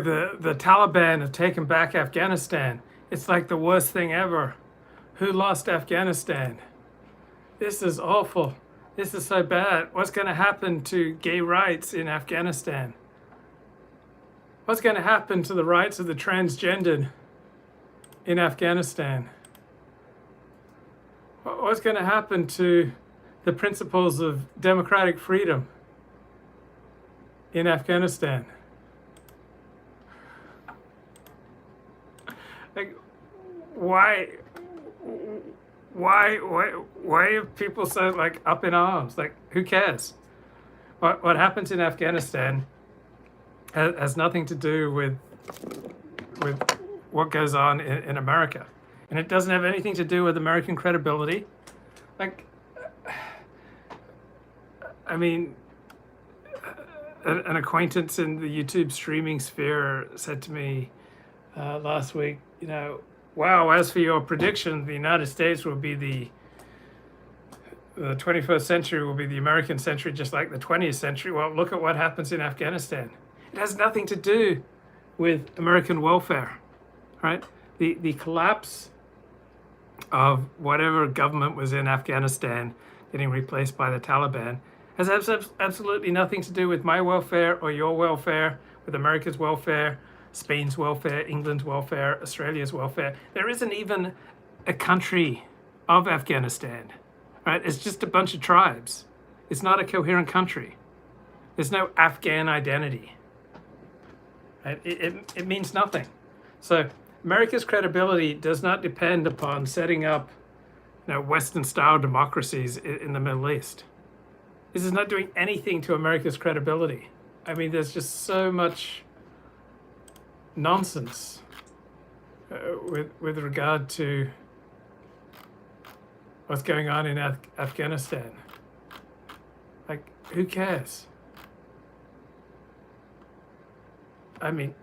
The Taliban have taken back Afghanistan. It's like the worst thing ever. Who lost Afghanistan? This is awful. This is so bad. What's going to happen to gay rights in Afghanistan? What's going to happen to the rights of the transgendered in Afghanistan? What's going to happen to the principles of democratic freedom in Afghanistan? Like, why are people so like up in arms? Like, who cares? What happens in Afghanistan has nothing to do with what goes on in America, and it doesn't have anything to do with American credibility. Like, I mean, an acquaintance in the YouTube streaming sphere said to me last week, wow, as for your prediction, the United States will be the 21st century will be the American century, just like the 20th century. Well, look at what happens in Afghanistan. It has nothing to do with American welfare, right? The collapse of whatever government was in Afghanistan getting replaced by the Taliban has absolutely nothing to do with my welfare or your welfare, with America's welfare, Spain's welfare, England's welfare, Australia's welfare. There isn't even a country of Afghanistan, right? It's just a bunch of tribes. It's not a coherent country. There's no Afghan identity, right? It means nothing. So America's credibility does not depend upon setting up Western-style democracies in the Middle East. This is not doing anything to America's credibility. I mean, there's just so much nonsense with regard to what's going on in Afghanistan. Like, who cares? I mean,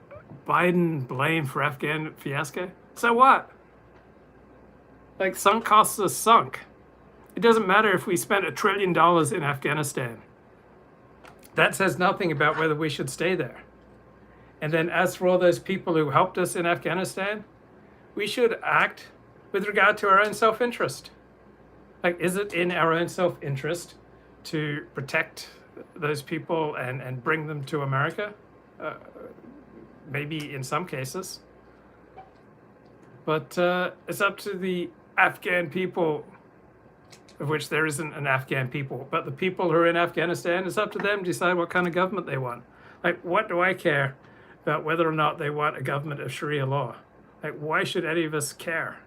Biden blamed for Afghan fiasco. So what? Like, sunk costs are sunk. It doesn't matter if we spent $1 trillion in Afghanistan. That says nothing about whether we should stay there. And then as for all those people who helped us in Afghanistan, we should act with regard to our own self-interest. Like, is it in our own self-interest to protect those people and bring them to America? Maybe in some cases. But it's up to the Afghan people, of which there isn't an Afghan people, but the people who are in Afghanistan, it's up to them to decide what kind of government they want. Like, what do I care about whether or not they want a government of Sharia law? Like, why should any of us care?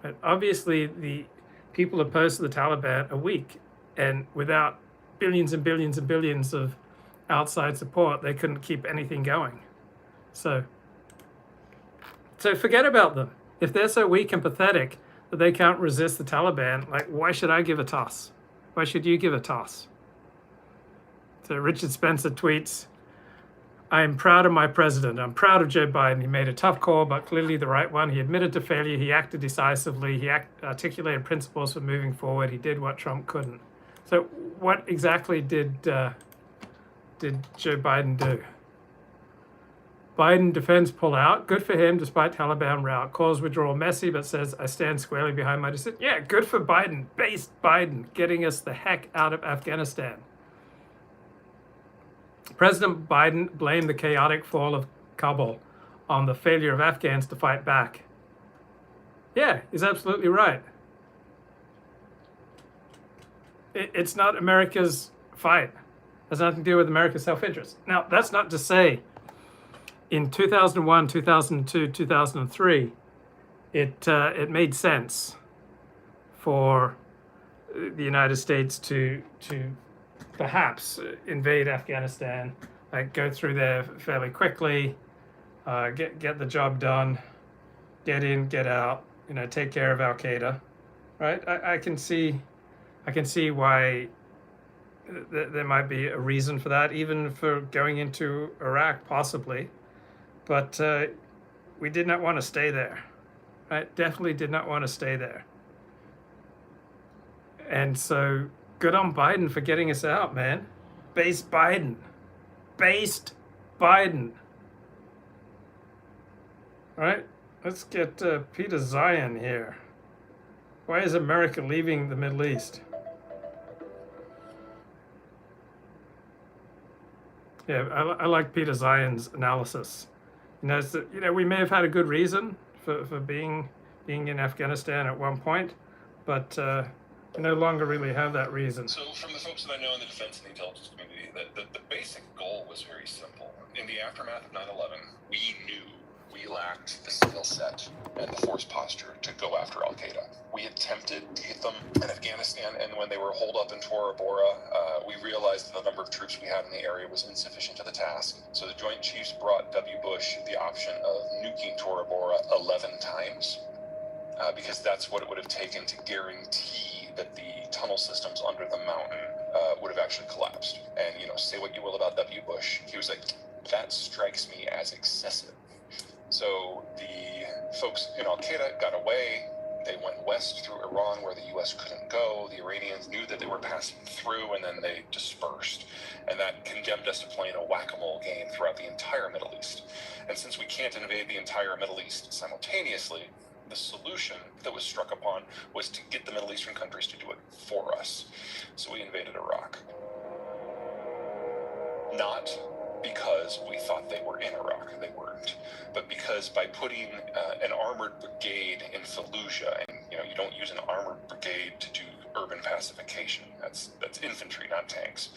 But obviously, the people opposed to the Taliban are weak, and without billions and billions and billions of outside support, they couldn't keep anything going. So forget about them. If they're so weak and pathetic that they can't resist the Taliban, like, why should I give a toss? Why should you give a toss? So Richard Spencer tweets, I am proud of my president. I'm proud of Joe Biden. He made a tough call, but clearly the right one. He admitted to failure. He acted decisively. He articulated principles for moving forward. He did what Trump couldn't. So what exactly did Joe Biden do? Biden defends pullout. Good for him, despite Taliban rout. Calls withdrawal messy, but says, I stand squarely behind my decision. Yeah, good for Biden. Based Biden, getting us the heck out of Afghanistan. President Biden blamed the chaotic fall of Kabul on the failure of Afghans to fight back. Yeah, he's absolutely right. It's not America's fight. It has nothing to do with America's self-interest. Now, that's not to say in 2001, 2002, 2003, it made sense for the United States to perhaps invade Afghanistan, like go through there fairly quickly, get the job done, get in, get out, take care of Al Qaeda, right? I can see why there might be a reason for that, even for going into Iraq possibly, but we did not want to stay there, right? Definitely did not want to stay there, and so. Good on Biden for getting us out, man. Based Biden. Based Biden. All right, let's get Peter Zion here. Why is America leaving the Middle East? Yeah, I like Peter Zion's analysis. We may have had a good reason for being in Afghanistan at one point, but we no longer really have that reason. So from the folks that I know in the defense and the intelligence community, the basic goal was very simple. In the aftermath of 9/11, we knew we lacked the skill set and the force posture to go after Al-Qaeda. We attempted to hit them in Afghanistan, and when they were holed up in Tora Bora, we realized that the number of troops we had in the area was insufficient to the task. So the Joint Chiefs brought W. Bush the option of nuking Tora Bora 11 times, because that's what it would have taken to guarantee that the tunnel systems under the mountain would have actually collapsed. And, say what you will about W. Bush, he was like, that strikes me as excessive. So the folks in Al-Qaeda got away. They went west through Iran where the U.S. couldn't go. The Iranians knew that they were passing through, and then they dispersed. And that condemned us to playing a whack-a-mole game throughout the entire Middle East. And since we can't invade the entire Middle East simultaneously, the solution that was struck upon was to get the Middle Eastern countries to do it for us. So we invaded Iraq. Not because we thought they were in Iraq, they weren't, but because by putting an armored brigade in Fallujah, and you don't use an armored brigade to do urban pacification, that's infantry, not tanks.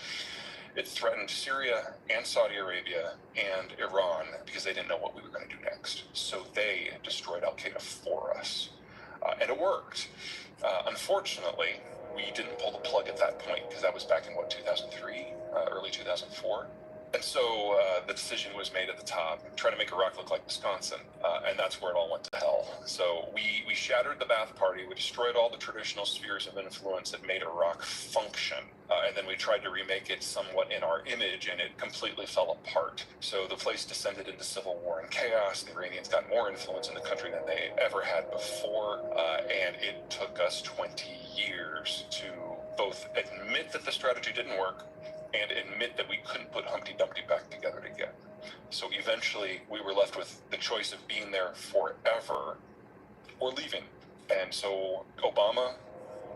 It threatened Syria and Saudi Arabia and Iran because they didn't know what we were going to do next. So they destroyed Al-Qaeda for us. And it worked. Unfortunately, we didn't pull the plug at that point because that was back in, 2003, early 2004. And so the decision was made at the top, try to make Iraq look like Wisconsin, and that's where it all went to hell. So we shattered the Ba'ath Party, we destroyed all the traditional spheres of influence that made Iraq function, and then we tried to remake it somewhat in our image, and it completely fell apart. So the place descended into civil war and chaos. The Iranians got more influence in the country than they ever had before, and it took us 20 years to both admit that the strategy didn't work, and admit that we couldn't put Humpty Dumpty back together again. So eventually we were left with the choice of being there forever or leaving. And so Obama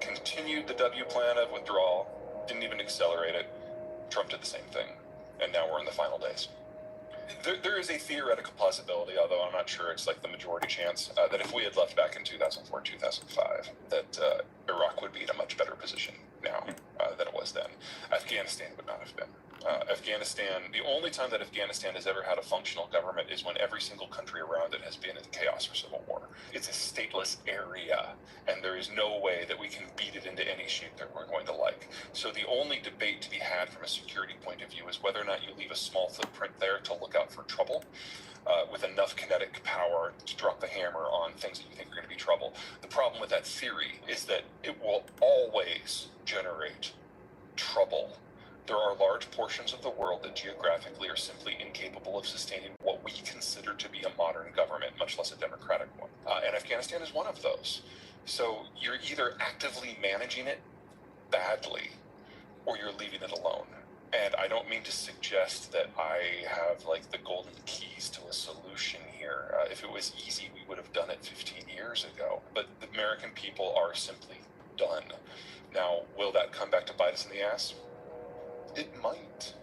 continued the W plan of withdrawal, didn't even accelerate it. Trump did the same thing. And now we're in the final days. There is a theoretical possibility, although I'm not sure it's like the majority chance, that if we had left back in 2004, 2005, that Iraq would be in a much better position now than it was then. Afghanistan would not have been. Afghanistan, the only time that Afghanistan has ever had a functional government is when every single country around it has been in chaos or civil war. It's a stateless area, and there is no way that we can beat it into any shape that we're going to like. So the only debate to be had from a security point of view is whether or not you leave a small footprint there to look out for trouble, with enough kinetic power to drop the hammer on things that you think are going to be trouble. The problem with that theory is that it will always generate trouble. There are large portions of the world that geographically are simply incapable of sustaining what we consider to be a modern government, much less a democratic one. And Afghanistan is one of those. So you're either actively managing it badly or you're leaving it alone. And I don't mean to suggest that I have like the golden keys to a solution here. If it was easy, we would have done it 15 years ago. But the American people are simply done. Now, will that come back to bite us in the ass? It might.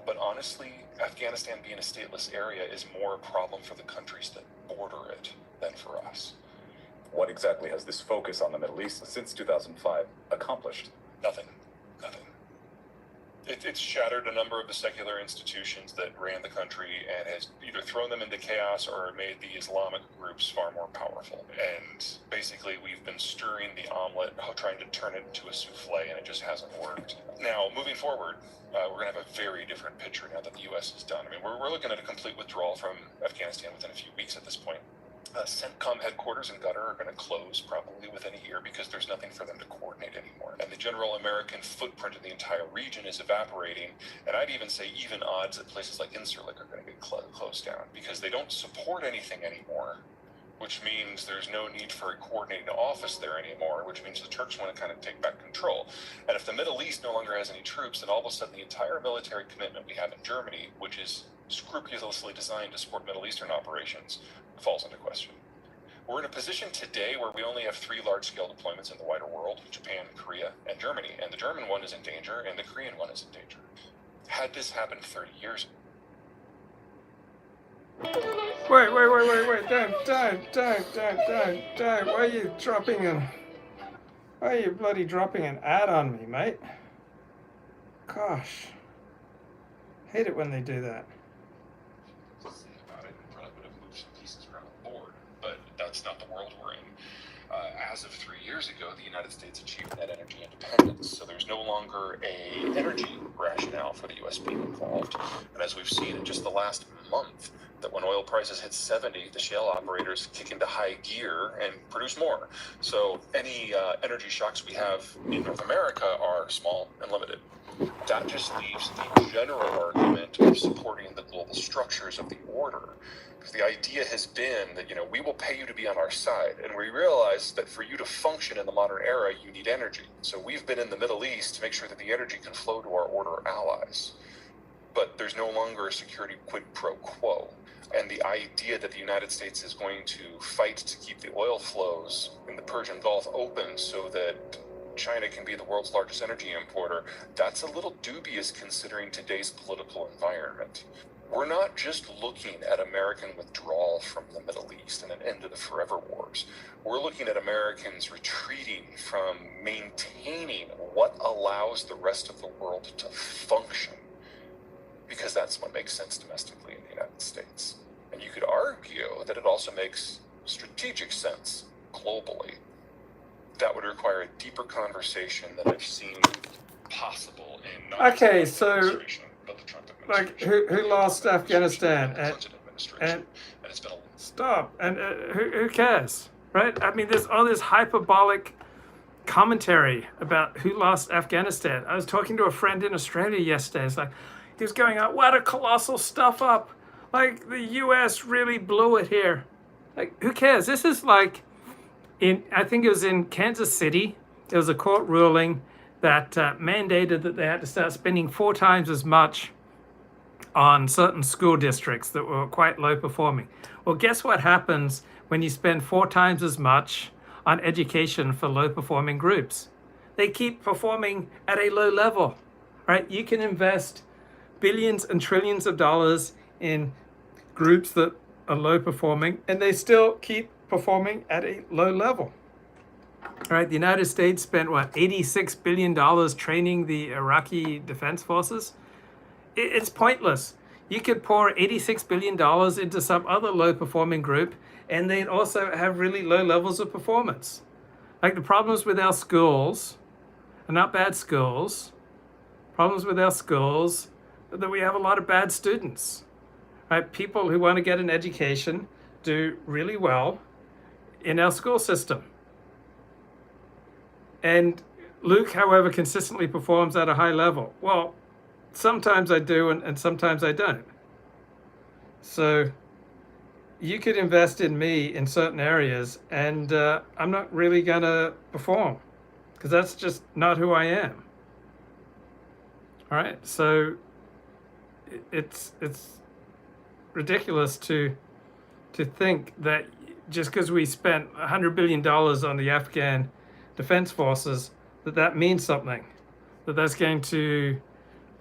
But honestly, Afghanistan being a stateless area is more a problem for the countries that border it than for us. What exactly has this focus on the Middle East since 2005 accomplished? Nothing. It's shattered a number of the secular institutions that ran the country and has either thrown them into chaos or made the Islamic groups far more powerful. And basically, we've been stirring the omelet, trying to turn it into a souffle, and it just hasn't worked. Now, moving forward, we're going to have a very different picture now that the U.S. is done. I mean, we're looking at a complete withdrawal from Afghanistan within a few weeks at this point. CENTCOM headquarters in Qatar are going to close probably within a year because there's nothing for them to coordinate anymore. And the general American footprint in the entire region is evaporating. And I'd even say even odds that places like Incirlik are going to get closed down because they don't support anything anymore, which means there's no need for a coordinating office there anymore, which means the Turks want to kind of take back control. And if the Middle East no longer has any troops, then all of a sudden the entire military commitment we have in Germany, which is scrupulously designed to support Middle Eastern operations falls into question. We're in a position today where we only have 3 large-scale deployments in the wider world: Japan, Korea, and Germany. And the German one is in danger, and the Korean one is in danger. Had this happened 30 years ago. Wait, don't. Why are you bloody dropping an ad on me, mate? Gosh. Hate it when they do that. About it, and probably would have moved some pieces around the board, but that's not the world we're in. As of 3 years ago, the United States achieved net energy independence, so there's no longer a energy rationale for the U.S. being involved. And as we've seen in just the last month, that when oil prices hit 70, the shale operators kick into high gear and produce more. So any energy shocks we have in North America are small and limited. That just leaves the general argument of supporting the global structures of the order. Because the idea has been that, we will pay you to be on our side. And we realize that for you to function in the modern era, you need energy. So we've been in the Middle East to make sure that the energy can flow to our order allies. But there's no longer a security quid pro quo. And the idea that the United States is going to fight to keep the oil flows in the Persian Gulf open so that China can be the world's largest energy importer, that's a little dubious considering today's political environment. We're not just looking at American withdrawal from the Middle East and an end to the forever wars. We're looking at Americans retreating from maintaining what allows the rest of the world to function, because that's what makes sense domestically in the United States. And you could argue that it also makes strategic sense globally. That would require a deeper conversation that I've seen possible in not Okay, just the Trump so, administration, but the Trump like, administration, who lost the Afghanistan? Clinton administration. And it's been Stop. And who cares, right? I mean, there's all this hyperbolic commentary about who lost Afghanistan. I was talking to a friend in Australia yesterday. It's like, he was going, what a colossal stuff up. Like, the US really blew it here. Like, who cares? This is like, I think it was in Kansas City, there was a court ruling that mandated that they had to start spending 4 times as much on certain school districts that were quite low performing. Well, guess what happens when you spend 4 times as much on education for low performing groups? They keep performing at a low level, right? You can invest billions and trillions of dollars in groups that are low performing, and they still keep performing at a low level. All right, the United States spent $86 billion training the Iraqi defense forces. It's pointless. You could pour $86 billion into some other low performing group, and they'd also have really low levels of performance. Like, the problems with our schools are not bad schools. Problems with our schools are that we have a lot of bad students. Right? People who want to get an education do really well in our school system. And Luke, however, consistently performs at a high level. Well, sometimes I do and sometimes I don't. So you could invest in me in certain areas and I'm not really going to perform because that's just not who I am. All right, so it's ridiculous to think that just because we spent $100 billion on the Afghan defense forces, that means something, that's going to,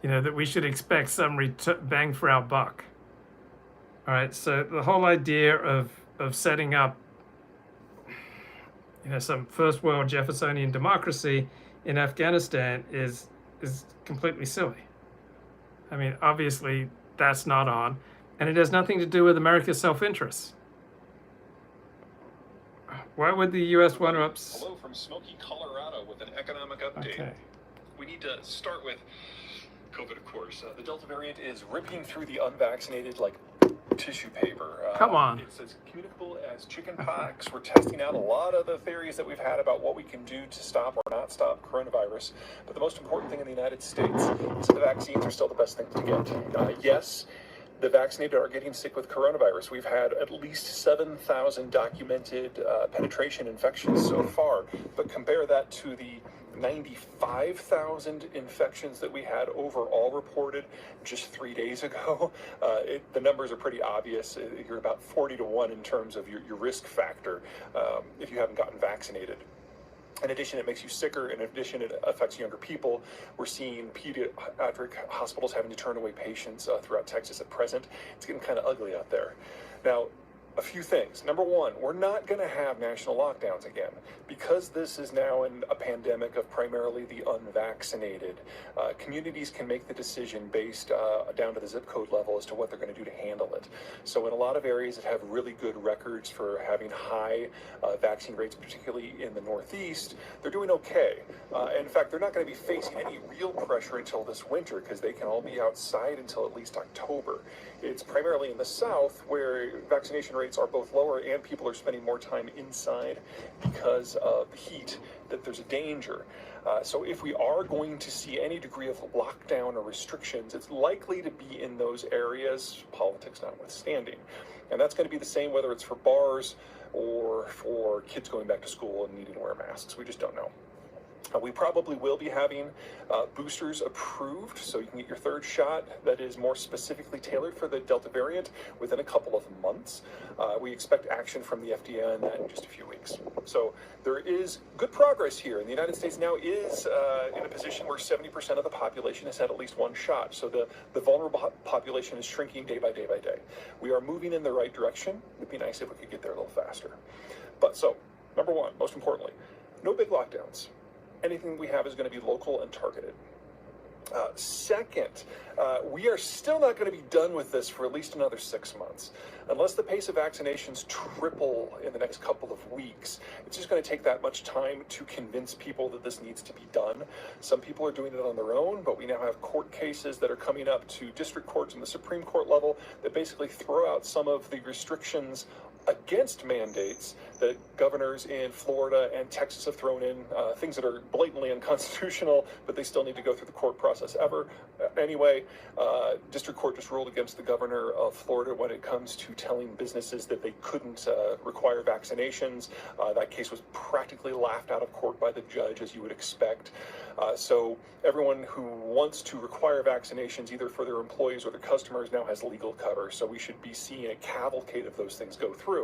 that we should expect some bang for our buck. All right, so the whole idea of setting up, some first world Jeffersonian democracy in Afghanistan is completely silly. I mean, obviously that's not on, and it has nothing to do with America's self-interest. Why would the U.S. want to Hello from Smoky, Colorado with an economic update. Okay. We need to start with COVID, of course. The Delta variant is ripping through the unvaccinated like tissue paper. Come on. It's as communicable as chicken pox. We're testing out a lot of the theories that we've had about what we can do to stop or not stop coronavirus. But the most important thing in the United States is that the vaccines are still the best thing to get. Yes, the vaccinated are getting sick with coronavirus. We've had at least 7,000 documented penetration infections so far, but compare that to the 95,000 infections that we had overall reported just 3 days ago. The numbers are pretty obvious. You're about 40 to 1 in terms of your risk factor if you haven't gotten vaccinated. In addition, it makes you sicker. In addition, it affects younger people. We're seeing pediatric hospitals having to turn away patients throughout Texas at present. It's getting kind of ugly out there. Now, a few things. Number one, we're not going to have national lockdowns again. Because this is now a pandemic of primarily the unvaccinated, communities can make the decision based down to the zip code level as to what they're going to do to handle it. So in a lot of areas that have really good records for having high vaccine rates, particularly in the Northeast, they're doing okay. In fact, they're not going to be facing any real pressure until this winter because they can all be outside until at least October. It's primarily in the South where vaccination rates are both lower and people are spending more time inside because of the heat that there's a danger. So if we are going to see any degree of lockdown or restrictions, it's likely to be in those areas, politics notwithstanding. And that's going to be the same whether it's for bars or for kids going back to school and needing to wear masks. We just don't know. We probably will be having boosters approved, so you can get your third shot that is more specifically tailored for the Delta variant within a couple of months. We expect action from the FDA on that in just a few weeks. So there is good progress here, and the United States now is in a position where 70% of the population has had at least one shot. So the vulnerable population is shrinking day by day by day. We are moving in the right direction. It'd be nice if we could get there a little faster. But so, number one, most importantly, no big lockdowns. Anything we have is going to be local and targeted. Second, we are still not going to be done with this for at least another 6 months. Unless the pace of vaccinations triple in the next couple of weeks, it's just going to take that much time to convince people that this needs to be done. Some people are doing it on their own, but we now have court cases that are coming up to district courts and the Supreme Court level that basically throw out some of the restrictions against mandates that governors in Florida and Texas have thrown in, things that are blatantly unconstitutional, but they still need to go through the court process anyway. District Court just ruled against the governor of Florida when it comes to telling businesses that they couldn't require vaccinations. That case was practically laughed out of court by the judge, as you would expect. So everyone who wants to require vaccinations, either for their employees or their customers, now has legal cover. So we should be seeing a cavalcade of those things go through.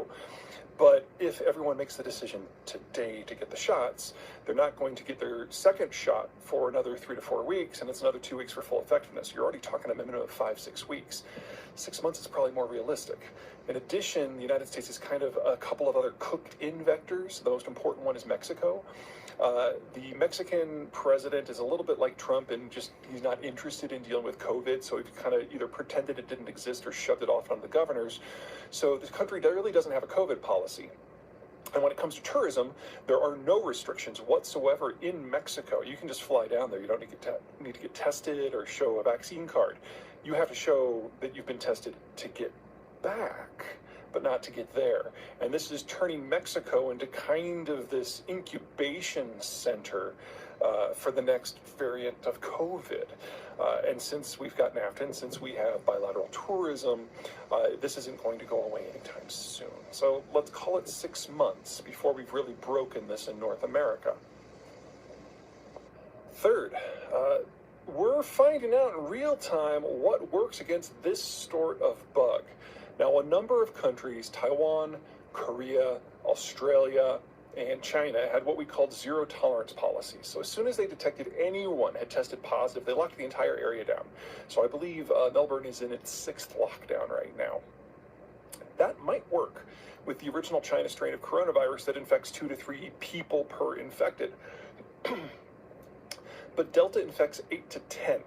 But if everyone makes the decision today to get the shots, they're not going to get their second shot for another 3 to 4 weeks, and it's another 2 weeks for full effectiveness. You're already talking a minimum of 5-6 weeks. 6 months is probably more realistic. In addition, the United States is kind of a couple of other cooked-in vectors. The most important one is Mexico. The Mexican president is a little bit like Trump and just he's not interested in dealing with COVID, so he kind of either pretended it didn't exist or shoved it off on the governors. So this country really doesn't have a COVID policy. And when it comes to tourism, there are no restrictions whatsoever in Mexico. You can just fly down there. You don't need to get tested or show a vaccine card. You have to show that you've been tested to get back, but not to get there. And this is turning Mexico into kind of this incubation center for the next variant of COVID. And since we've got NAFTA and since we have bilateral tourism, this isn't going to go away anytime soon. So let's call it 6 months before we've really broken this in North America. Third, we're finding out in real time what works against this sort of bug. Now, a number of countries, Taiwan, Korea, Australia, and China, had what we called zero tolerance policies. So as soon as they detected anyone had tested positive, they locked the entire area down. So I believe Melbourne is in its 6th lockdown right now. That might work with the original China strain of coronavirus that infects 2 to 3 people per infected. But Delta infects 8 to 10.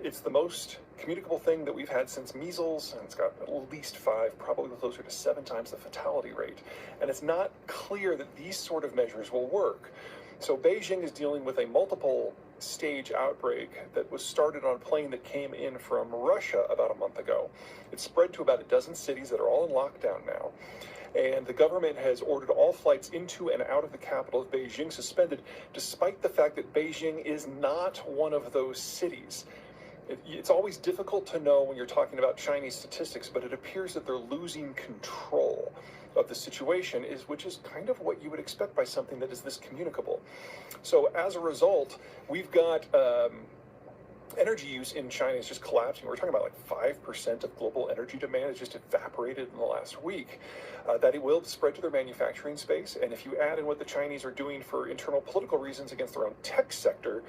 It's the most communicable thing that we've had since measles, and it's got at least 5, probably closer to 7 times the fatality rate. And it's not clear that these sort of measures will work. So Beijing is dealing with a multiple stage outbreak that was started on a plane that came in from Russia about a month ago. It's spread to about a dozen cities that are all in lockdown now. And the government has ordered all flights into and out of the capital of Beijing suspended, despite the fact that Beijing is not one of those cities. It's always difficult to know when you're talking about Chinese statistics, but it appears that they're losing control of the situation, which is kind of what you would expect by something that is this communicable. So as a result, we've got energy use in China is just collapsing. We're talking about like 5% of global energy demand has just evaporated in the last week. That it will spread to their manufacturing space, and if you add in what the Chinese are doing for internal political reasons against their own tech sector,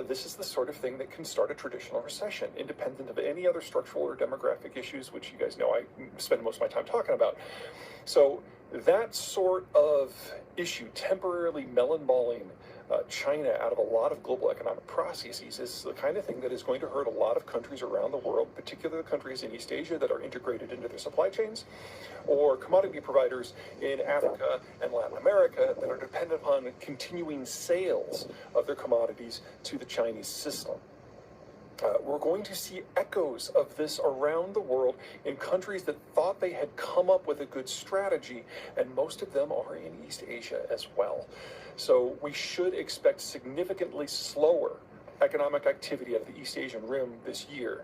this is the sort of thing that can start a traditional recession, independent of any other structural or demographic issues, which you guys know I spend most of my time talking about. So that sort of issue, temporarily melon-balling China out of a lot of global economic processes, is the kind of thing that is going to hurt a lot of countries around the world, particularly the countries in East Asia that are integrated into their supply chains, or commodity providers in Africa and Latin America that are dependent upon continuing sales of their commodities to the Chinese system. We're going to see echoes of this around the world in countries that thought they had come up with a good strategy, and most of them are in East Asia as well. So we should expect significantly slower economic activity out of the East Asian Rim this year.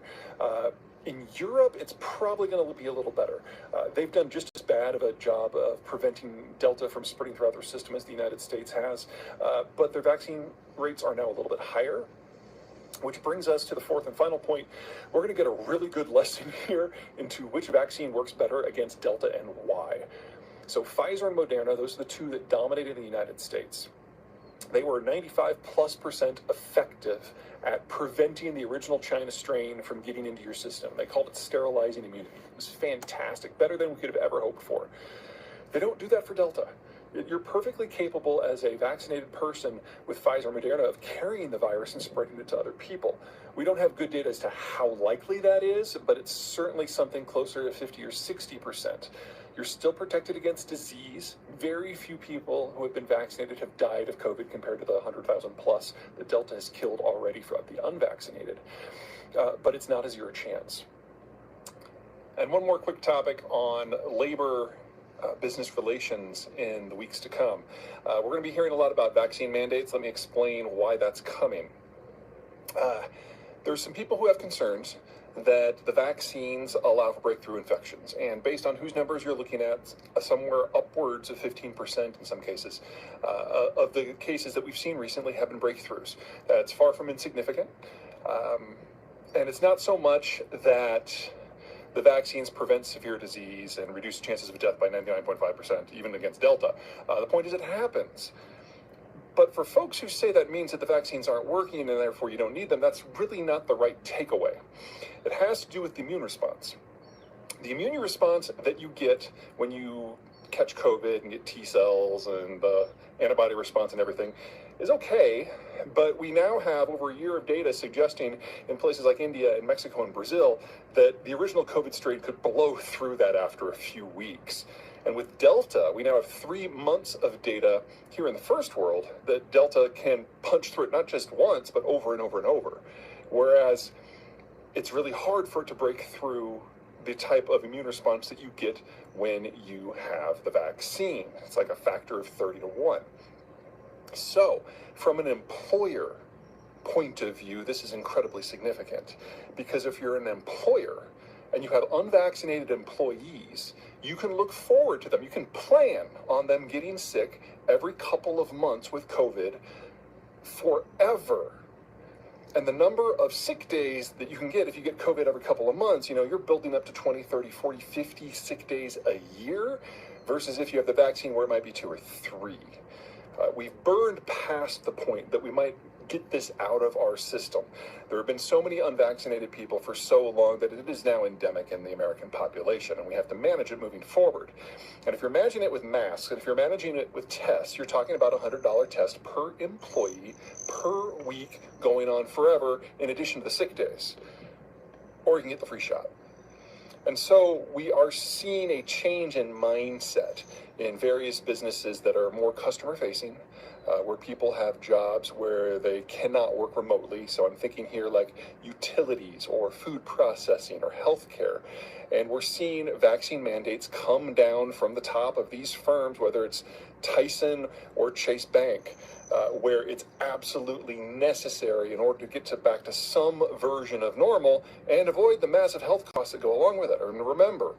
In Europe, it's probably going to be a little better. They've done just as bad of a job of preventing Delta from spreading throughout their system as the United States has, but their vaccine rates are now a little bit higher. Which brings us to the fourth and final point. We're going to get a really good lesson here into which vaccine works better against Delta and why. So Pfizer and Moderna, those are the two that dominated in the United States. They were 95+% effective at preventing the original China strain from getting into your system. They called it sterilizing immunity. It was fantastic, better than we could have ever hoped for. They don't do that for Delta. You're perfectly capable as a vaccinated person with Pfizer or Moderna of carrying the virus and spreading it to other people. We don't have good data as to how likely that is, but it's certainly something closer to 50 or 60%. You're still protected against disease. Very few people who have been vaccinated have died of COVID compared to the 100,000 plus that Delta has killed already from the unvaccinated. But it's not a zero chance. And one more quick topic on labor business relations in the weeks to come. We're going to be hearing a lot about vaccine mandates. Let me explain why that's coming. There's some people who have concerns that the vaccines allow for breakthrough infections, and based on whose numbers you're looking at, somewhere upwards of 15% in some cases of the cases that we've seen recently have been breakthroughs. That's far from insignificant, and it's not so much that the vaccines prevent severe disease and reduce chances of death by 99.5%, even against Delta. The point is it happens. But for folks who say that means that the vaccines aren't working and therefore you don't need them, that's really not the right takeaway. It has to do with the immune response. The immune response that you get when you catch COVID and get T cells and the antibody response and everything is okay, but we now have over a year of data suggesting in places like India and Mexico and Brazil that the original COVID strain could blow through that after a few weeks. And with Delta, we now have 3 months of data here in the first world that Delta can punch through it not just once, but over and over and over. Whereas it's really hard for it to break through the type of immune response that you get when you have the vaccine. It's like a factor of 30 to 1. So, from an employer point of view, this is incredibly significant, because if you're an employer and you have unvaccinated employees, you can look forward to them. You can plan on them getting sick every couple of months with COVID forever. And the number of sick days that you can get if you get COVID every couple of months, you're building up to 20, 30, 40, 50 sick days a year, versus if you have the vaccine where it might be 2 or 3. We've burned past the point that we might get this out of our system. There have been so many unvaccinated people for so long that it is now endemic in the American population, and we have to manage it moving forward. And if you're managing it with masks, and if you're managing it with tests, you're talking about a $100 test per employee per week going on forever, in addition to the sick days. Or you can get the free shot. And so we are seeing a change in mindset in various businesses that are more customer facing, where people have jobs where they cannot work remotely. So I'm thinking here like utilities or food processing or healthcare. And we're seeing vaccine mandates come down from the top of these firms, whether it's Tyson or Chase Bank, where it's absolutely necessary in order to get back to some version of normal and avoid the massive health costs that go along with it. And remember,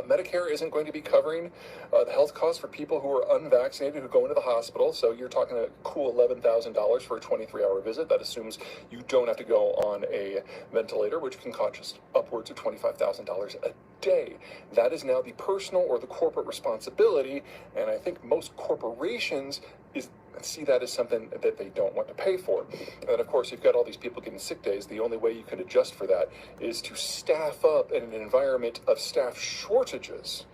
Medicare isn't going to be covering the health costs for people who are unvaccinated who go into the hospital. So you're talking a cool $11,000 for a 23-hour visit. That assumes you don't have to go on a ventilator, which can cost upwards of $25,000 a day. That is now the personal or the corporate responsibility, and I think most corporations see that as something that they don't want to pay for. And of course, you've got all these people getting sick days. The only way you could adjust for that is to staff up in an environment of staff shortages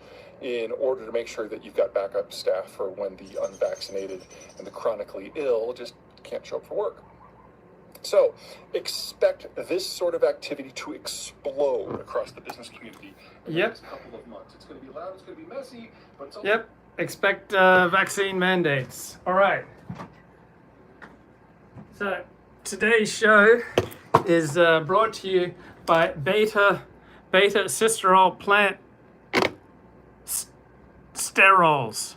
in order to make sure that you've got backup staff for when the unvaccinated and the chronically ill just can't show up for work. So expect this sort of activity to explode across the business community in the next couple of months. It's going to be loud, it's going to be messy, but it's also Expect vaccine mandates. All right. So today's show is brought to you by beta cisterol plant sterols.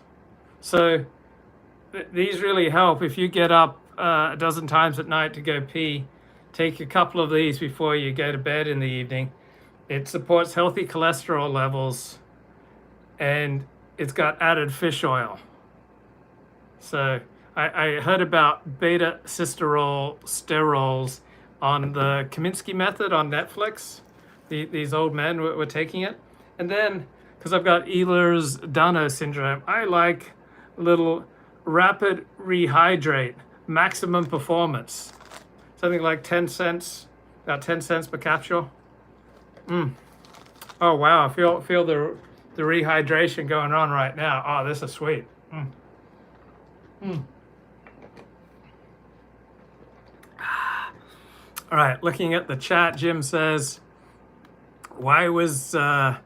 So these really help if you get up a dozen times at night to go pee. Take a couple of these before you go to bed in the evening. It supports healthy cholesterol levels, and it's got added fish oil. So I heard about beta cisterol sterols on the Kaminsky method on Netflix. These old men were taking it. And then, because I've got Ehlers-Danlos syndrome, I like a little rapid rehydrate, maximum performance. Something like 10 cents, about 10 cents per capsule. Oh wow, I feel the rehydration going on right now. Oh, this is sweet. All right, looking at the chat, Jim says, why was the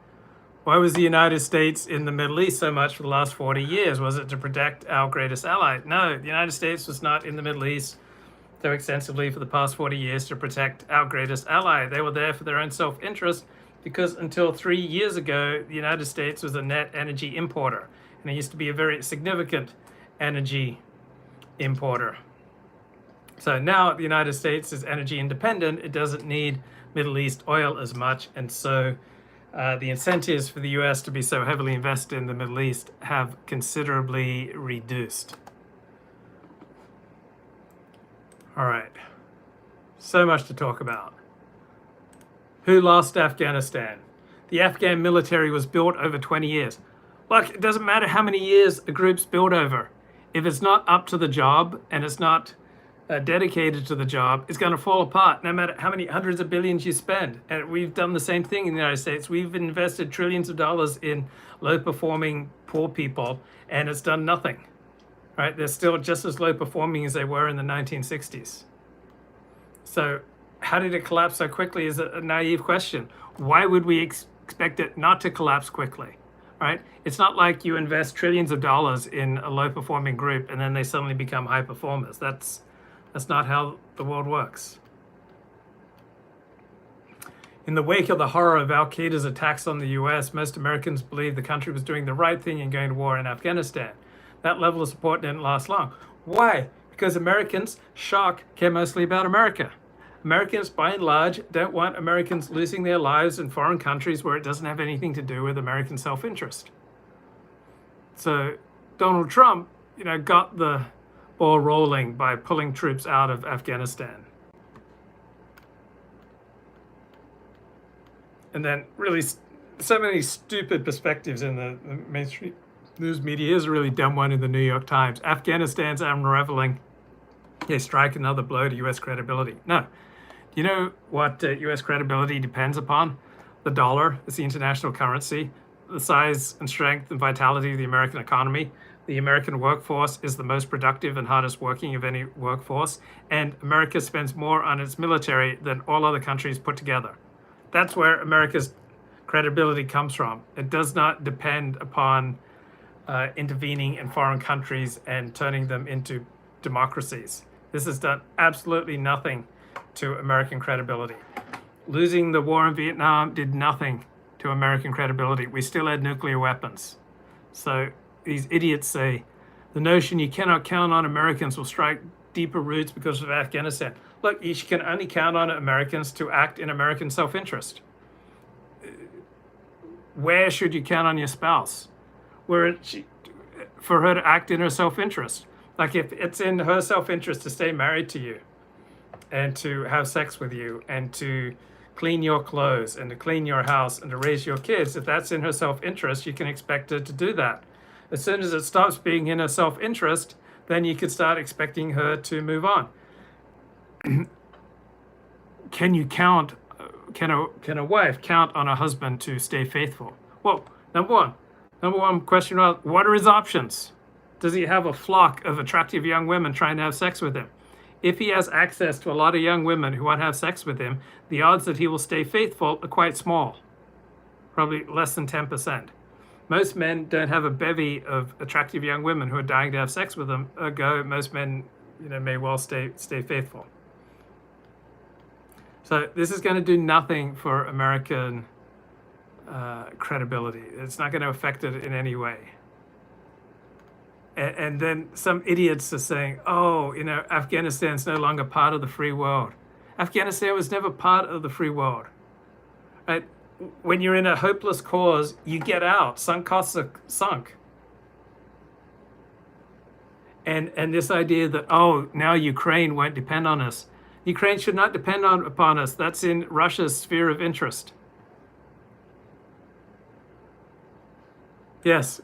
United States in the Middle East so much for the last 40 years? Was it to protect our greatest ally? No, the United States was not in the Middle East so extensively for the past 40 years to protect our greatest ally. They were there for their own self-interest, because until 3 years ago, the United States was a net energy importer, and it used to be a very significant energy importer. So now the United States is energy independent. It doesn't need Middle East oil as much, and so the incentives for the US to be so heavily invested in the Middle East have considerably reduced. All right, so much to talk about. Who lost Afghanistan? The Afghan military was built over 20 years. Look, it doesn't matter how many years a group's built over. If it's not up to the job and it's not dedicated to the job, it's going to fall apart no matter how many hundreds of billions you spend. And we've done the same thing in the United States. We've invested trillions of dollars in low-performing poor people, and it's done nothing. Right? They're still just as low-performing as they were in the 1960s. So how did it collapse so quickly is a naive question. Why would we expect it not to collapse quickly? Right? It's not like you invest trillions of dollars in a low-performing group and then they suddenly become high performers. That's not how the world works. In the wake of the horror of Al-Qaeda's attacks on the US, most Americans believed the country was doing the right thing in going to war in Afghanistan. That level of support didn't last long. Why? Because Americans' shock care mostly about America. Americans, by and large, don't want Americans losing their lives in foreign countries where it doesn't have anything to do with American self-interest. So Donald Trump, got the ball rolling by pulling troops out of Afghanistan. And then really so many stupid perspectives in the mainstream news media. Here's a really dumb one in the New York Times. Afghanistan's unraveling. They strike another blow to U.S. credibility. No. Do you know what U.S. credibility depends upon? The dollar is the international currency, the size and strength and vitality of the American economy. The American workforce is the most productive and hardest working of any workforce, and America spends more on its military than all other countries put together. That's where America's credibility comes from. It does not depend upon intervening in foreign countries and turning them into democracies. This has done absolutely nothing to American credibility. Losing the war in Vietnam did nothing to American credibility. We still had nuclear weapons. So these idiots say the notion you cannot count on Americans will strike deeper roots because of Afghanistan. Look, you can only count on Americans to act in American self-interest. Where should you count on your spouse? For her to act in her self-interest. Like if it's in her self-interest to stay married to you and to have sex with you and to clean your clothes and to clean your house and to raise your kids, if that's in her self-interest, you can expect her to do that. As soon as it stops being in her self-interest, then you could start expecting her to move on. Can a wife count on a husband to stay faithful? Well, number one question, what are his options? Does he have a flock of attractive young women trying to have sex with him? If he has access to a lot of young women who want to have sex with him, the odds that he will stay faithful are quite small, probably less than 10%. Most men don't have a bevy of attractive young women who are dying to have sex with them. Ergo, most men, may well stay faithful. So this is going to do nothing for American credibility. It's not going to affect it in any way. And then some idiots are saying, oh, Afghanistan's no longer part of the free world. Afghanistan was never part of the free world. Right? When you're in a hopeless cause, you get out. Sunk costs are sunk. And this idea that, oh, now Ukraine won't depend on us. Ukraine should not depend upon us. That's in Russia's sphere of interest. Yes.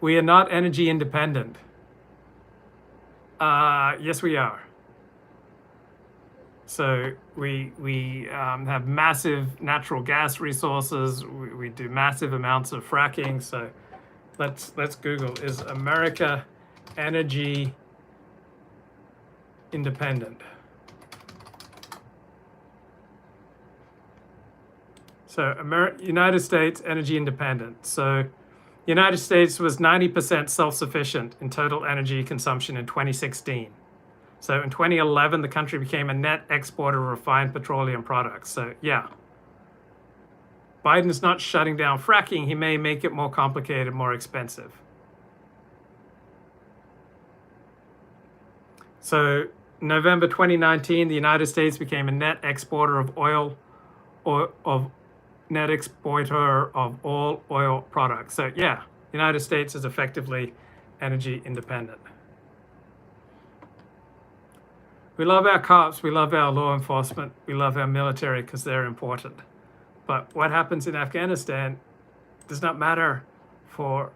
We are not energy independent. Yes, we are. So we have massive natural gas resources. We do massive amounts of fracking. So let's Google, is America energy independent? So United States energy independent. So United States was 90% self-sufficient in total energy consumption in 2016. So in 2011, the country became a net exporter of refined petroleum products. So yeah, Biden's not shutting down fracking. He may make it more complicated, more expensive. So November 2019, the United States became a net exporter of oil, net exporter of all oil products. So yeah, the United States is effectively energy independent. We love our cops, we love our law enforcement, we love our military because they're important. But what happens in Afghanistan does not matter for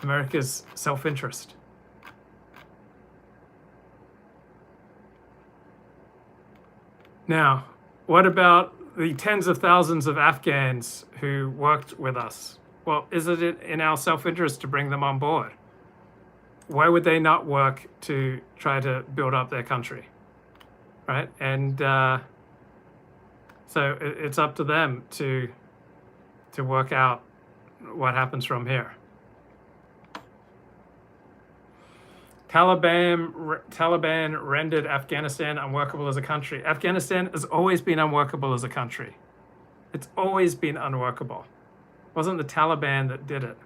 America's self-interest. Now, what about the tens of thousands of Afghans who worked with us? Well, is it in our self-interest to bring them on board? Why would they not work to try to build up their country, right? And so it's up to them to work out what happens from here. Taliban rendered Afghanistan unworkable as a country. Afghanistan has always been unworkable as a country. It's always been unworkable. It wasn't the Taliban that did it.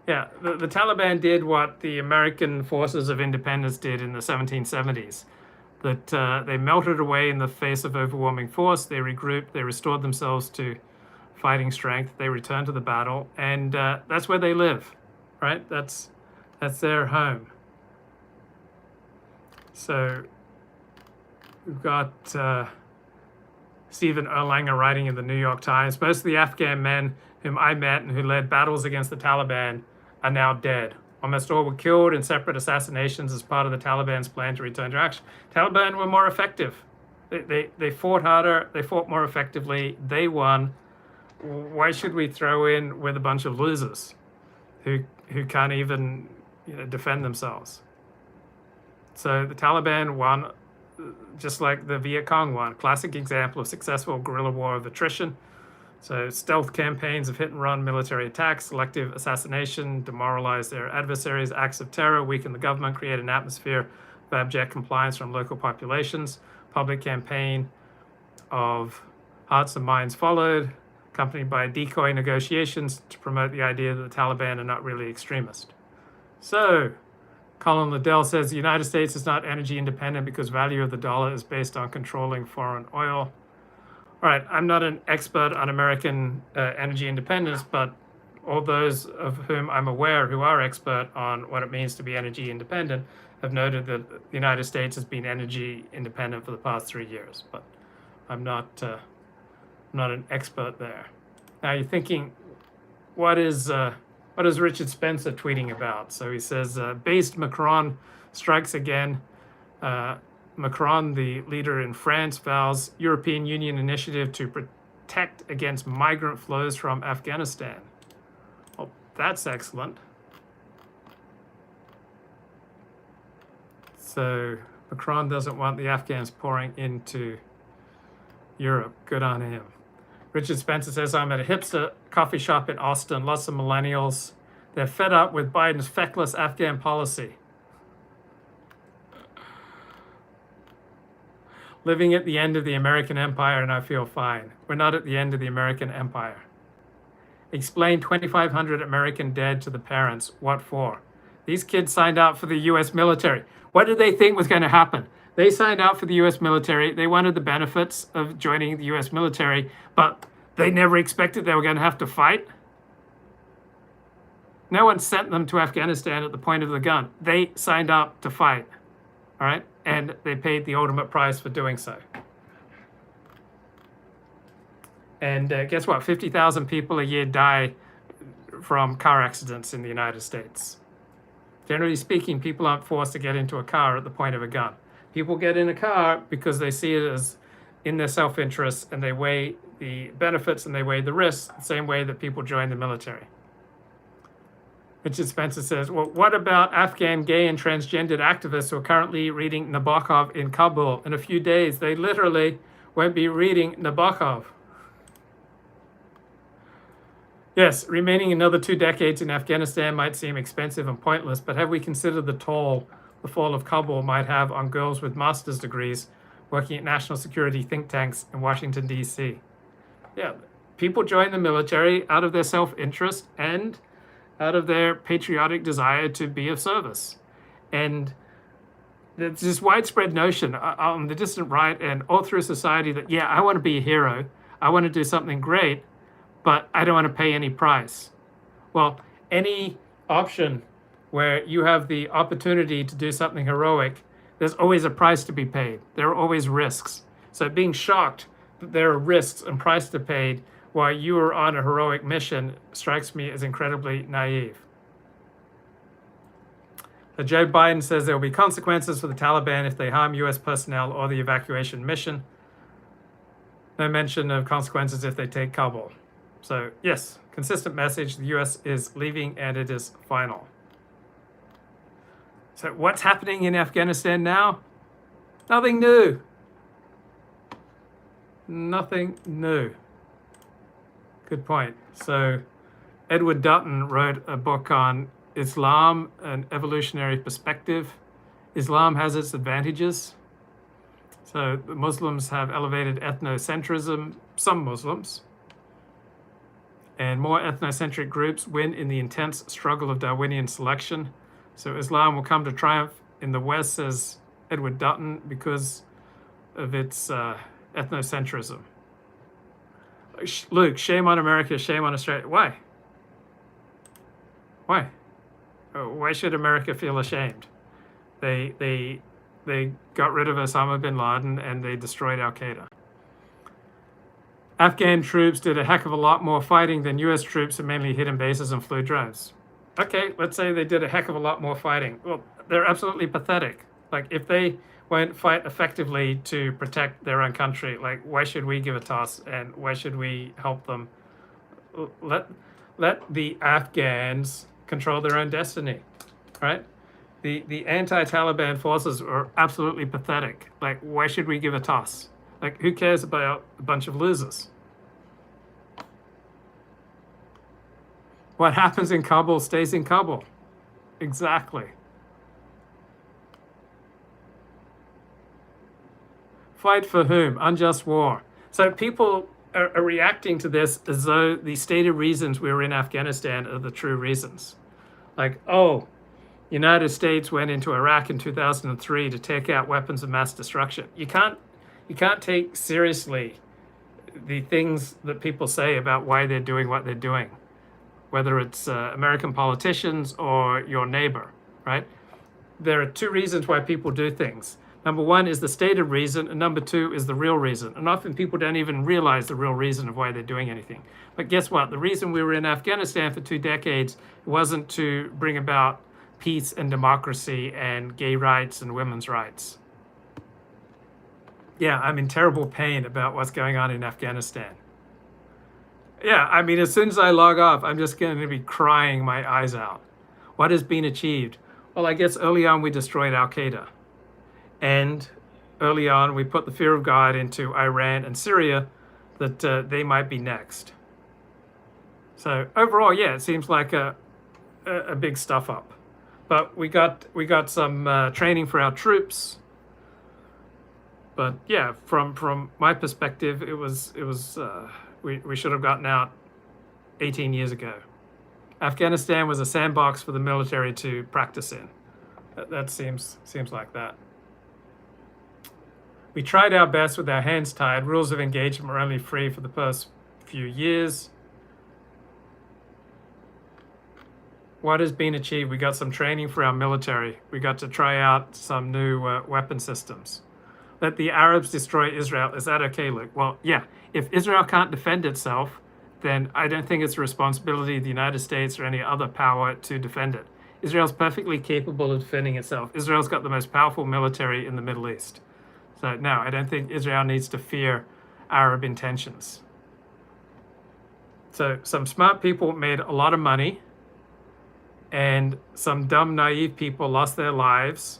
Yeah, the Taliban did what the American forces of independence did in the 1770s. That they melted away in the face of overwhelming force. They regrouped. They restored themselves to fighting strength. They returned to the battle, and that's where they live, right? That's their home. So we've got Stephen Erlanger writing in the New York Times. Most of the Afghan men whom I met and who led battles against the Taliban are now dead. Almost all were killed in separate assassinations as part of the Taliban's plan to return to action. Taliban were more effective. They fought harder. They fought more effectively. They won. Why should we throw in with a bunch of losers who can't even defend themselves? So the Taliban won, just like the Viet Cong won. Classic example of successful guerrilla war of attrition. So stealth campaigns of hit-and-run military attacks, selective assassination, demoralize their adversaries, acts of terror, weaken the government, create an atmosphere of abject compliance from local populations, public campaign of hearts and minds followed, accompanied by decoy negotiations to promote the idea that the Taliban are not really extremist. So, Colin Liddell says the United States is not energy independent because value of the dollar is based on controlling foreign oil. All right, I'm not an expert on American energy independence, but all those of whom I'm aware who are expert on what it means to be energy independent have noted that the United States has been energy independent for the past 3 years. But I'm not an expert there. Now you're thinking, what is Richard Spencer tweeting about? So he says, based Macron strikes again. Macron, the leader in France, vows European Union initiative to protect against migrant flows from Afghanistan. Well, that's excellent. So Macron doesn't want the Afghans pouring into Europe. Good on him. Richard Spencer says, I'm at a hipster coffee shop in Austin. Lots of millennials. They're fed up with Biden's feckless Afghan policy. Living at the end of the American empire and I feel fine. We're not at the end of the American empire. Explain 2,500 American dead to the parents. What for? These kids signed up for the US military. What did they think was going to happen? They signed up for the US military. They wanted the benefits of joining the US military, but they never expected they were going to have to fight. No one sent them to Afghanistan at the point of the gun. They signed up to fight. All right? And they paid the ultimate price for doing so. And guess what? 50,000 people a year die from car accidents in the United States. Generally speaking, people aren't forced to get into a car at the point of a gun. People get in a car because they see it as in their self-interest and they weigh the benefits and they weigh the risks the same way that people join the military. Richard Spencer says, well, what about Afghan gay and transgendered activists who are currently reading Nabokov in Kabul? In a few days, they literally won't be reading Nabokov. Yes, remaining another 2 decades in Afghanistan might seem expensive and pointless, but have we considered the toll the fall of Kabul might have on girls with master's degrees working at national security think tanks in Washington, D.C.? Yeah, people join the military out of their self-interest and out of their patriotic desire to be of service. And there's this widespread notion on the distant right and all through society that, yeah, I want to be a hero. I want to do something great, but I don't want to pay any price. Well, any option where you have the opportunity to do something heroic, there's always a price to be paid. There are always risks. So being shocked that there are risks and price to pay while you are on a heroic mission strikes me as incredibly naive. Joe Biden says there will be consequences for the Taliban if they harm U.S. personnel or the evacuation mission. No mention of consequences if they take Kabul. So yes, consistent message, the U.S. is leaving and it is final. So what's happening in Afghanistan now? Nothing new. Nothing new. Good point. So Edward Dutton wrote a book on Islam, an evolutionary perspective. Islam has its advantages. So the Muslims have elevated ethnocentrism, some Muslims. And more ethnocentric groups win in the intense struggle of Darwinian selection. So Islam will come to triumph in the West, says Edward Dutton, because of its ethnocentrism. Luke, shame on America, shame on Australia. Why? Why? Why should America feel ashamed? They got rid of Osama bin Laden and they destroyed Al-Qaeda. Afghan troops did a heck of a lot more fighting than US troops who mainly hid in bases and flew drones. Okay, let's say they did a heck of a lot more fighting. Well, they're absolutely pathetic. Like, if they won't fight effectively to protect their own country, like, why should we give a toss and why should we help them? Let the Afghans control their own destiny, right? The anti-Taliban forces are absolutely pathetic. Like, why should we give a toss? Like, who cares about a bunch of losers? What happens in Kabul stays in Kabul. Exactly. Fight for whom? Unjust war. So people are reacting to this as though the stated reasons we were in Afghanistan are the true reasons. Like, oh, United States went into Iraq in 2003 to take out weapons of mass destruction. You can't take seriously the things that people say about why they're doing what they're doing, whether it's American politicians or your neighbor, right? There are two reasons why people do things. Number one is the stated reason, and number two is the real reason. And often people don't even realize the real reason of why they're doing anything. But guess what? The reason we were in Afghanistan for 2 decades wasn't to bring about peace and democracy and gay rights and women's rights. Yeah, I'm in terrible pain about what's going on in Afghanistan. Yeah, I mean, as soon as I log off, I'm just going to be crying my eyes out. What has been achieved? Well, I guess early on we destroyed Al-Qaeda. And early on we put the fear of God into Iran and Syria that they might be next. So overall, yeah, it seems like a big stuff up. But we got some training for our troops. But yeah, from my perspective, it was we should have gotten out 18 years ago. Afghanistan was a sandbox for the military to practice in. That seems like that. We tried our best with our hands tied. Rules of engagement were only free for the first few years. What has been achieved? We got some training for our military. We got to try out some new weapon systems. Let the Arabs destroy Israel. Is that okay, Luke? Well, yeah. If Israel can't defend itself, then I don't think it's the responsibility of the United States or any other power to defend it. Israel's perfectly capable of defending itself. Israel's got the most powerful military in the Middle East. So no, I don't think Israel needs to fear Arab intentions. So some smart people made a lot of money, and some dumb, naive people lost their lives,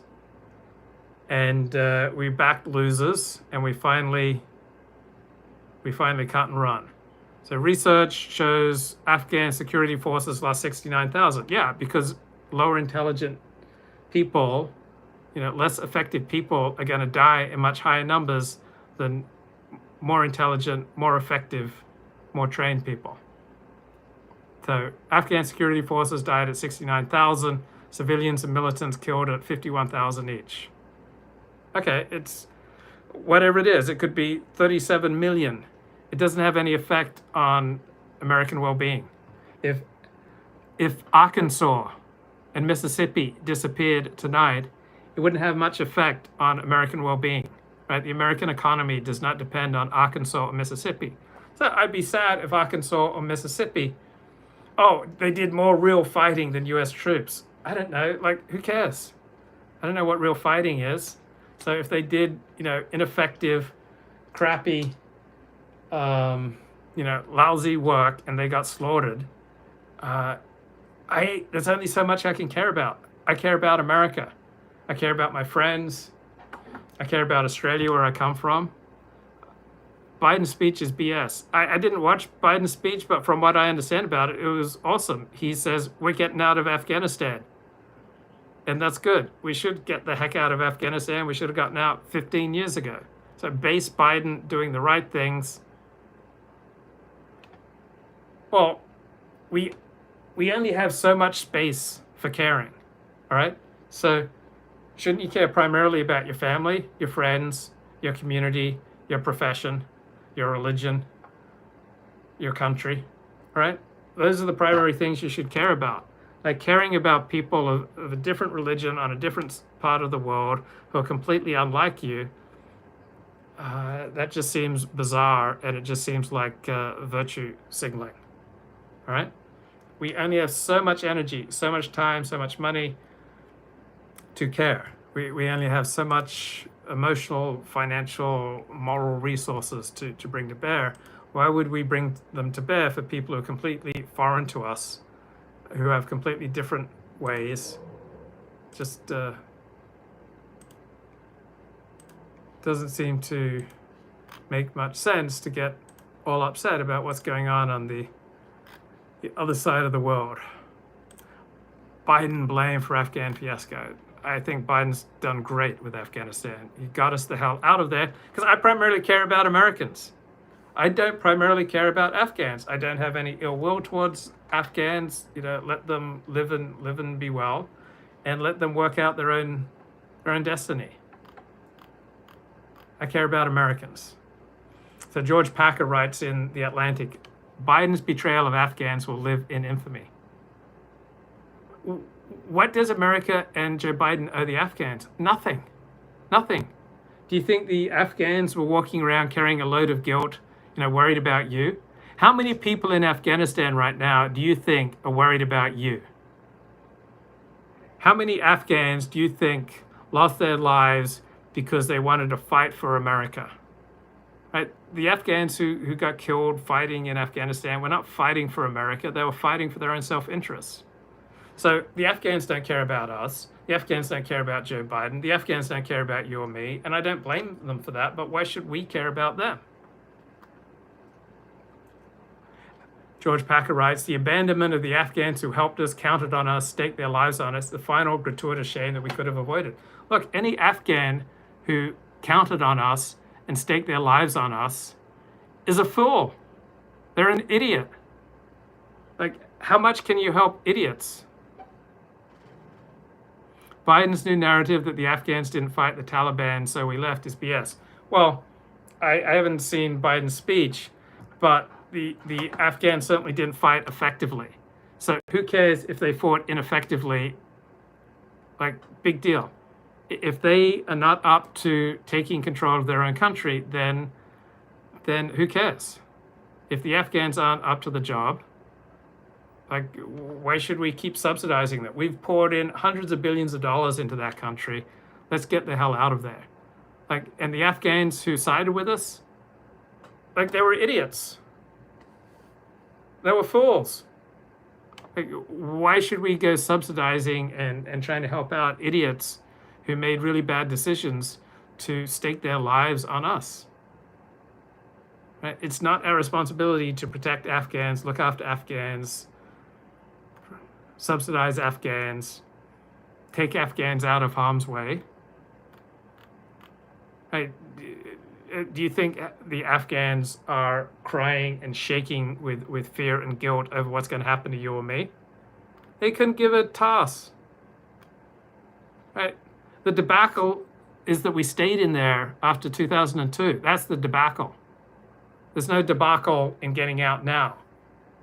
and we backed losers, and we finally cut and run. So research shows Afghan security forces lost 69,000. Yeah, because lower intelligent people, less effective people are going to die in much higher numbers than more intelligent, more effective, more trained people. So Afghan security forces died at 69,000, civilians and militants killed at 51,000 each. Okay, it's whatever it is. It could be 37 million. It doesn't have any effect on American well-being. If Arkansas and Mississippi disappeared tonight, it wouldn't have much effect on American well-being, right? The American economy does not depend on Arkansas or Mississippi. So I'd be sad if Arkansas or Mississippi, they did more real fighting than U.S. troops. I don't know, who cares? I don't know what real fighting is. So if they did, ineffective, crappy, lousy work and they got slaughtered, there's only so much I can care about. I care about America. I care about my friends. I care about Australia, where I come from. Biden's speech is BS. I didn't watch Biden's speech, but from what I understand about it, it was awesome. He says, we're getting out of Afghanistan. And that's good. We should get the heck out of Afghanistan. We should have gotten out 15 years ago. So base Biden doing the right things. Well, we only have so much space for caring, all right? So shouldn't you care primarily about your family, your friends, your community, your profession, your religion, your country, all right? Those are the primary things you should care about. Like caring about people of a different religion on a different part of the world who are completely unlike you, that just seems bizarre, and it just seems like virtue signaling, all right? We only have so much energy, so much time, so much money to care. We only have so much emotional, financial, moral resources to bring to bear. Why would we bring them to bear for people who are completely foreign to us, who have completely different ways? Just doesn't seem to make much sense to get all upset about what's going on the other side of the world. Biden blamed for Afghan fiasco. I think Biden's done great with Afghanistan. He got us the hell out of there, because I primarily care about Americans. I don't primarily care about Afghans. I don't have any ill will towards Afghans. Let them live and be well, and let them work out their own destiny. I care about Americans. So George Packer writes in The Atlantic, Biden's betrayal of Afghans will live in infamy. What does America and Joe Biden owe the Afghans? Nothing. Nothing. Do you think the Afghans were walking around carrying a load of guilt, worried about you? How many people in Afghanistan right now do you think are worried about you? How many Afghans do you think lost their lives because they wanted to fight for America? Right? The Afghans who got killed fighting in Afghanistan were not fighting for America. They were fighting for their own self-interest. So the Afghans don't care about us. The Afghans don't care about Joe Biden. The Afghans don't care about you or me. And I don't blame them for that, but why should we care about them? George Packer writes, the abandonment of the Afghans who helped us, counted on us, staked their lives on us, the final gratuitous shame that we could have avoided. Look, any Afghan who counted on us and staked their lives on us is a fool. They're an idiot. Like, how much can you help idiots? Biden's new narrative that the Afghans didn't fight the Taliban, so we left, is BS. Well, I haven't seen Biden's speech, but the Afghans certainly didn't fight effectively. So who cares if they fought ineffectively? Like, big deal. If they are not up to taking control of their own country, then who cares? If the Afghans aren't up to the job, like, why should we keep subsidizing that? We've poured in hundreds of billions of dollars into that country. Let's get the hell out of there. Like, and the Afghans who sided with us, like, they were idiots. They were fools. Like, why should we go subsidizing and trying to help out idiots who made really bad decisions to stake their lives on us? Right? It's not our responsibility to protect Afghans, look after Afghans, subsidize Afghans, take Afghans out of harm's way. Right? Do you think the Afghans are crying and shaking with fear and guilt over what's going to happen to you or me? They couldn't give a toss. Right? The debacle is that we stayed in there after 2002. That's the debacle. There's no debacle in getting out now.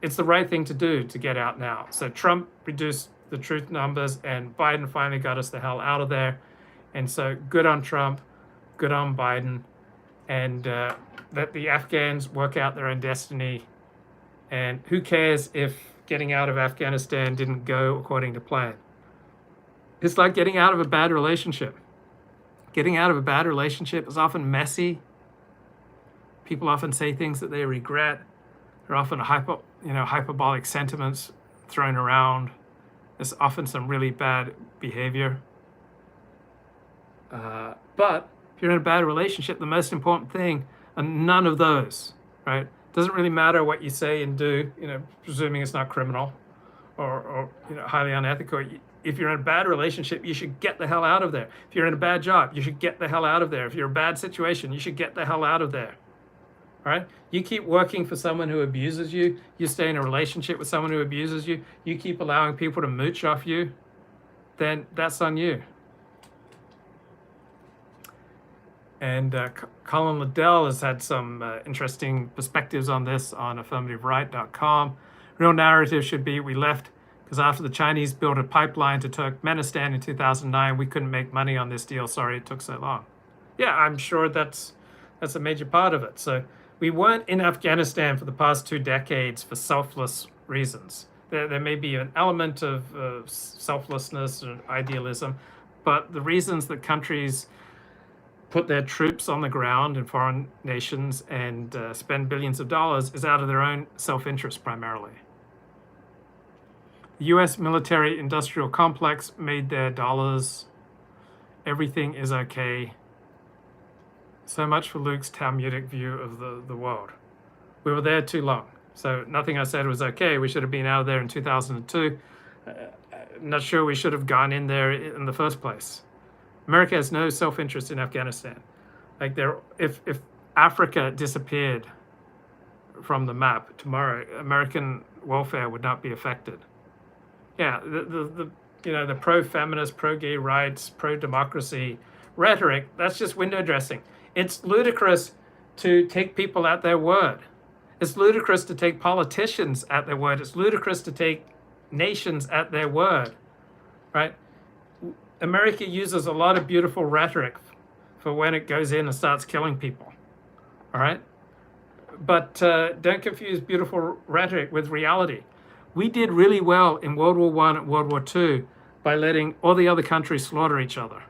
It's the right thing to do to get out now. So Trump reduced the truth numbers and Biden finally got us the hell out of there. And so good on Trump, good on Biden, and let the Afghans work out their own destiny. And who cares if getting out of Afghanistan didn't go according to plan? It's like getting out of a bad relationship. Getting out of a bad relationship is often messy. People often say things that they regret. There are often hyperbolic sentiments thrown around. There's often some really bad behavior. But if you're in a bad relationship, the most important thing are none of those, right? Doesn't really matter what you say and do, presuming it's not criminal or highly unethical. If you're in a bad relationship, you should get the hell out of there. If you're in a bad job, you should get the hell out of there. If you're in a bad situation, you should get the hell out of there. Right? You keep working for someone who abuses you. You stay in a relationship with someone who abuses you. You keep allowing people to mooch off you. Then that's on you. And Colin Liddell has had some interesting perspectives on this on affirmativeright.com. Real narrative should be we left because after the Chinese built a pipeline to Turkmenistan in 2009, we couldn't make money on this deal. Sorry it took so long. Yeah, I'm sure that's a major part of it. So we weren't in Afghanistan for the past 2 decades for selfless reasons. There may be an element of selflessness and idealism, but the reasons that countries put their troops on the ground in foreign nations and spend billions of dollars is out of their own self-interest primarily. The U.S. military-industrial complex made their dollars. Everything is okay. So much for Luke's Talmudic view of the world. We were there too long. So nothing I said was okay. We should have been out of there in 2002. Not sure we should have gone in there in the first place. America has no self-interest in Afghanistan. Like if Africa disappeared, from the map tomorrow, American welfare would not be affected. Yeah, the pro-feminist, pro-gay rights, pro-democracy rhetoric, that's just window dressing. It's ludicrous to take people at their word. It's ludicrous to take politicians at their word. It's ludicrous to take nations at their word, right? America uses a lot of beautiful rhetoric for when it goes in and starts killing people, all right? But don't confuse beautiful rhetoric with reality. We did really well in World War I and World War II by letting all the other countries slaughter each other.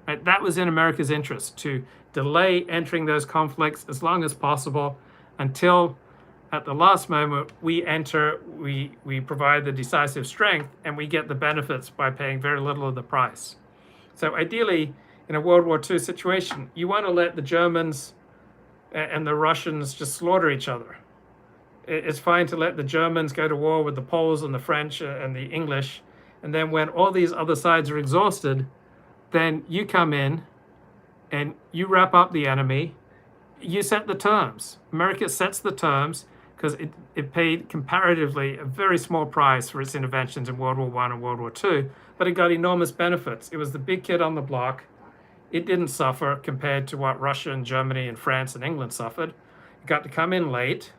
Right? That was in America's interest, to delay entering those conflicts as long as possible until at the last moment we enter, we provide the decisive strength, and we get the benefits by paying very little of the price. So ideally, in a World War II situation, you want to let the Germans and the Russians just slaughter each other. It's fine to let the Germans go to war with the Poles and the French and the English, and then when all these other sides are exhausted, then you come in and you wrap up the enemy. You set the terms. America sets the terms because it paid comparatively a very small price for its interventions in World War I and World War II, but it got enormous benefits. It was the big kid on the block. It didn't suffer compared to what Russia and Germany and France and England suffered. It got to come in late,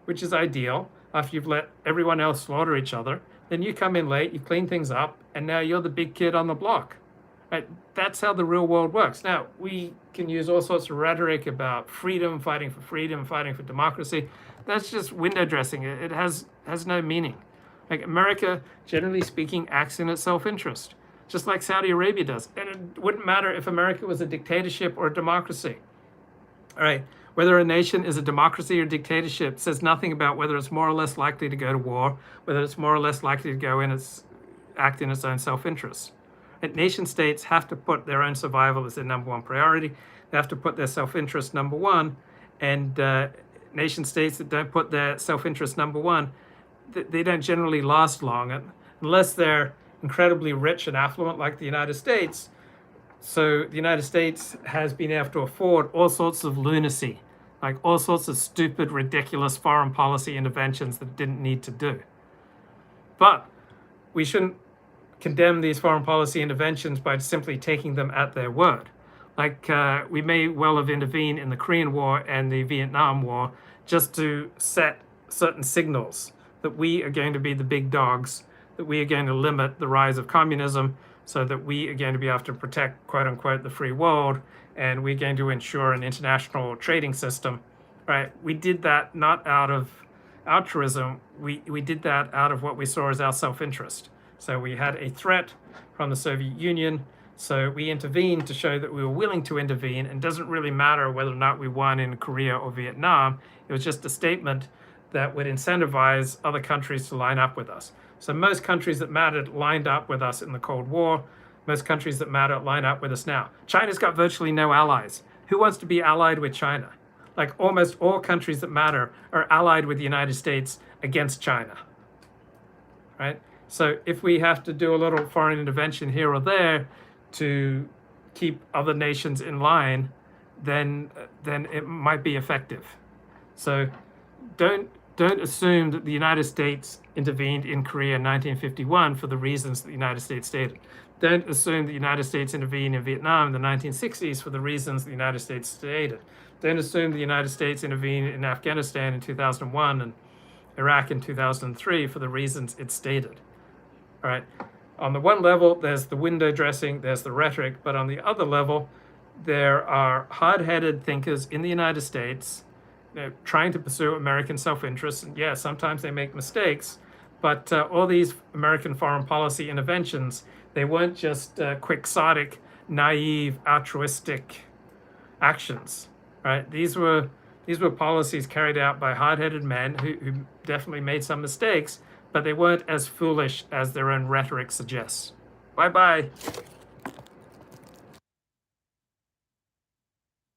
which is ideal. After you've let everyone else slaughter each other, then you come in late, you clean things up, and now you're the big kid on the block. Right? That's how the real world works. Now, we can use all sorts of rhetoric about freedom, fighting for democracy. That's just window dressing. It has no meaning. Like, America, generally speaking, acts in its self-interest, just like Saudi Arabia does. And it wouldn't matter if America was a dictatorship or a democracy. All right, whether a nation is a democracy or dictatorship says nothing about whether it's more or less likely to go to war, whether it's more or less likely to act in its own self-interest. And nation states have to put their own survival as their number one priority. They have to put their self-interest number one. And nation states that don't put their self-interest number one, they don't generally last long, unless they're incredibly rich and affluent like the United States. So the United States has been able to afford all sorts of lunacy, like all sorts of stupid, ridiculous foreign policy interventions that it didn't need to do. But we shouldn't condemn these foreign policy interventions by simply taking them at their word. Like we may well have intervened in the Korean War and the Vietnam War just to set certain signals that we are going to be the big dogs, that we are going to limit the rise of communism, so that we are going to be able to protect, quote unquote, the free world, and we're going to ensure an international trading system, right? We did that not out of altruism, we did that out of what we saw as our self-interest. So we had a threat from the Soviet Union, so we intervened to show that we were willing to intervene, and it doesn't really matter whether or not we won in Korea or Vietnam. It was just a statement that would incentivize other countries to line up with us. So most countries that mattered lined up with us in the Cold War. Most countries that matter line up with us now. China's got virtually no allies. Who wants to be allied with China? Like, almost all countries that matter are allied with the United States against China, right? So if we have to do a little foreign intervention here or there to keep other nations in line, then it might be effective. So don't assume that the United States intervened in Korea in 1951 for the reasons that the United States stated. Don't assume the United States intervened in Vietnam in the 1960s for the reasons the United States stated. Don't assume the United States intervened in Afghanistan in 2001 and Iraq in 2003 for the reasons it stated. All right. On the one level, there's the window dressing, there's the rhetoric, but on the other level, there are hard-headed thinkers in the United States, trying to pursue American self-interest. And yeah, sometimes they make mistakes, but all these American foreign policy interventions, they weren't just quixotic, naive, altruistic actions, right? These were policies carried out by hard-headed men who definitely made some mistakes, but they weren't as foolish as their own rhetoric suggests. Bye-bye.